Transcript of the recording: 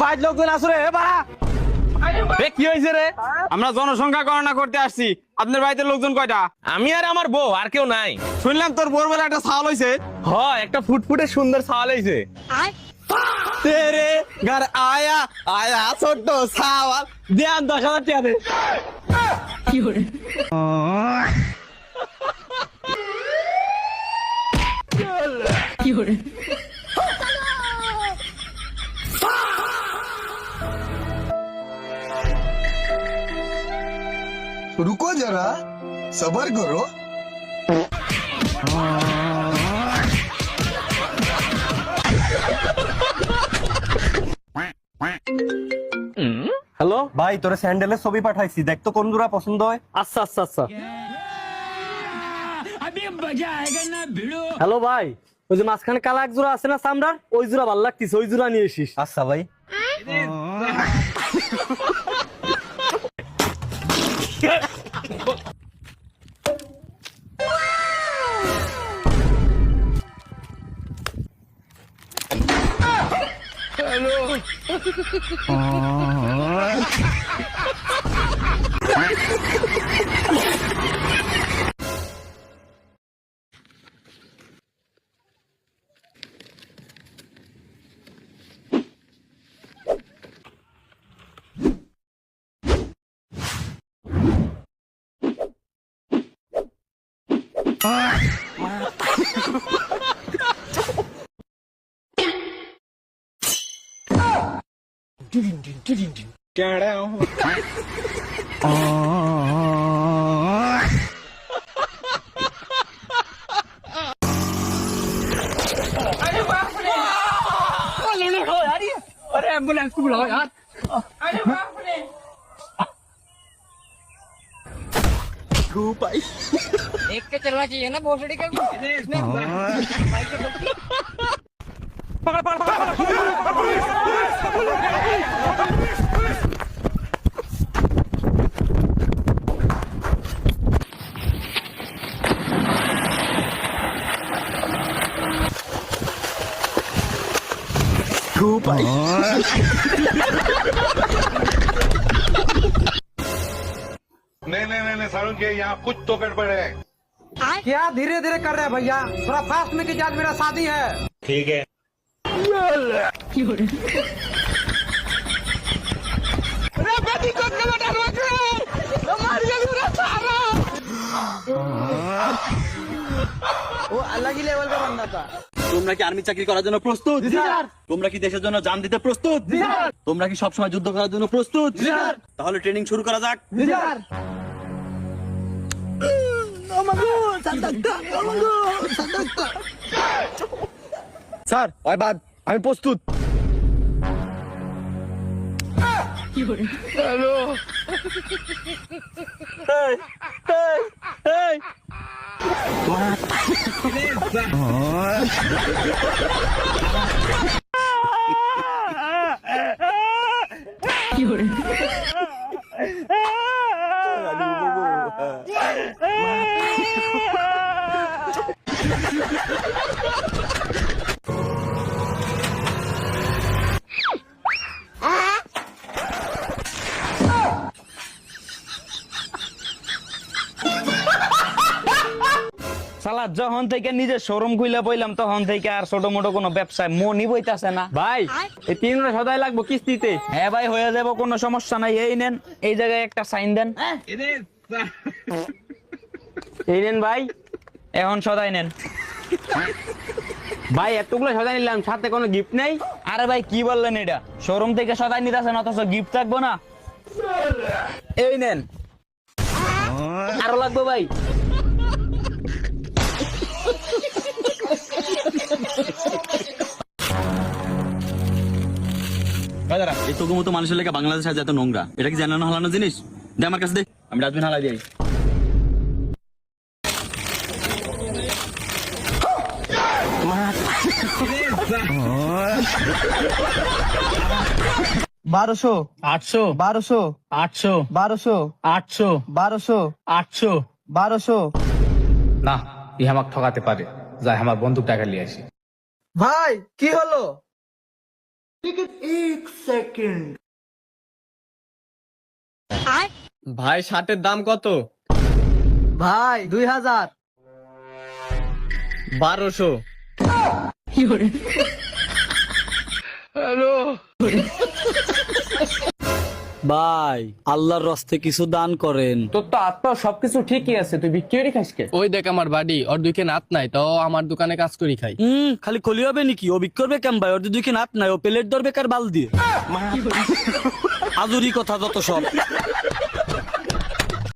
বাইর লোকজন আসো রে বাড়া। কি হয়েছে রে? আমরা জনসংখ্যা গণনা করতে আসছি। আপনার বাড়িতে লোকজন কয়টা? আমি আর আমার বউ, আর কেউ নাই। শুনলাম তোর বোর বেলা একটা ছাল হয়েছে। একটা ফুটফুটে সুন্দর ছাওয়াল হয়েছে। তেরে ঘর আয়া আয়া ছোট্ট ছাওয়াল। দেন 10,000 টাকা দে। रुको जरा सबर करो। হ্যালো ভাই তোরে স্যান্ডেলের ছবি পাঠাইছি, দেখ তো কোন জোড়া পছন্দ হয়। আচ্ছা আচ্ছা আচ্ছা। হ্যালো ভাই, ওই যে মাঝখানে কালা এক জোড়া আছে না চামড়ার, ওই জোড়া ভালো লাগতেছে, ওই জোড়া নিয়ে এসিস। আচ্ছা ভাই। अरे एम्बुलेंस को बुलाओ यार। देख के चलना चाहिए ना भोसड़ी का। नहीं सारुण के यहाँ कुछ तो गड़बड़ है। क्या धीरे धीरे कर रहे हैं भैया, थोड़ा फास्ट में कीजिए, आज मेरा शादी है। ठीक है। वो अलग ही लेवल का बंदा था। তোমরা কি আর্মি চাকরি করার জন্য প্রস্তুত? তোমরা কি দেশের জন্য জান দিতে প্রস্তুত? তোমরা কি সবসময় যুদ্ধ করার জন্য প্রস্তুত? তাহলে ট্রেনিং শুরু করা যাক। স্যার ওই বাদ, আমি প্রস্তুত। শালা যখন থেকে নিজের শোরুম খুলে বইলাম তখন থেকে আর ছোট মোটো কোনো ব্যবসায় মনই বইতাছে না ভাই। এই 3 সদাই লাগবো কিস্তিতে। হ্যাঁ ভাই হয়ে যাবো, কোনো সমস্যা নাই। এই নেন, এই জায়গায় একটা সাইন দেন। এই নেন ভাই, এখন সদাই নেন। ভাই এতগুলো সদাই নিলাম, সাথে কোনো গিফট নেই? আরে ভাই কি বললেন, এটা শোরুম থেকে সদাই নিতেছেন অথচ গিফট থাকবো না? এই নেন। আরো লাগবে ভাই? এই তোর মতো মানুষের লেগে বাংলাদেশ আজ এত নোংরা, এটা কি জানানো হালানো জিনিস? দে আমার কাছে দে, আমি ডাস্টবিন হালাই দিই। 1200 800 1200 800 1200 800 1200 800 1200। না, ই আমাকে ঠকাতে পারে, যাই আমার বন্দুক টাকা নিয়ে আসি। ভাই কি হলো? ভাই শার্টের দাম কত? भाई 2000 1200। ভাই আল্লাহর রাস্তে কিছু দান করেন। তোর তো আত্মা সবকিছু ঠিকই আছে, তুই বিক্রি খাস কে? ওই দেখ আমার বাড়ি, ওর দুইকে নাত নাই, তো আমার দোকানে কাজ করি খাই। খালি কলি হবে নাকি? ও বিক্রি করবে কেম ভাই? ওর দুই নাত নাই, ও প্লেট ধরবে কার বাল দিয়ে। আজুরি কথা যত সব।